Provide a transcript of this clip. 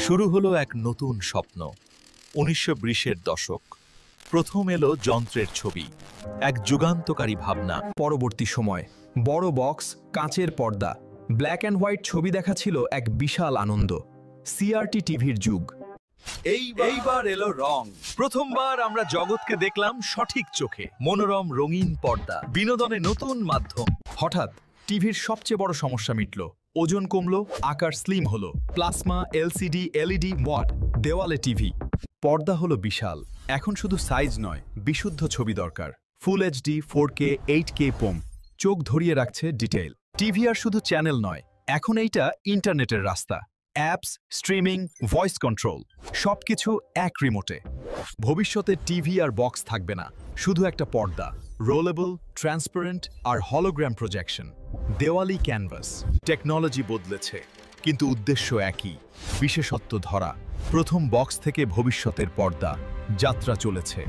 শুরু হলো এক নতুন স্বপ্ন। ১৯২০-এর দশক। প্রথম এলো যন্ত্রের ছবি, এক যুগান্তকারী ভাবনা। পরবর্তী সময় বড় বক্স, কাঁচের পর্দা, ব্ল্যাক অ্যান্ড হোয়াইট ছবি দেখা ছিল এক বিশাল আনন্দ। সিআরটি টিভির যুগ। এইবার এলো রং। প্রথমবার আমরা জগৎকে দেখলাম সঠিক চোখে। মনোরম রঙিন পর্দা, বিনোদনে নতুন মাধ্যম। হঠাৎ টিভির সবচেয়ে বড় সমস্যা মিটল। ওজন কমলো, আকার স্লিম হলো, প্লাজমা, এলসিডি, এলইডি, ওয়াট, দেওয়ালে টিভি। পর্দা হলো বিশাল। এখন শুধু সাইজ নয়, বিশুদ্ধ ছবি দরকার। Full HD, 4K, 8K poem, চোখ ধরিয়ে রাখছে ডিটেইল। টিভি আর শুধু চ্যানেল নয়, এখন এইটা ইন্টারনেটের রাস্তা। অ্যাপস, স্ট্রিমিং, ভয়েস কন্ট্রোল, সবকিছু এক রিমোটে। ভবিষ্যতে টিভি আর বক্স থাকবে না, শুধু একটা পর্দা, রোলেবল, ট্রান্সপারেন্ট আর হলোগ্রাম প্রজেকশন। দেওয়ালি ক্যানভাস। টেকনোলজি বদলেছে, কিন্তু উদ্দেশ্য একই, বিশেষত্ব ধরা। প্রথম বক্স থেকে ভবিষ্যতের পর্দা, যাত্রা চলেছে।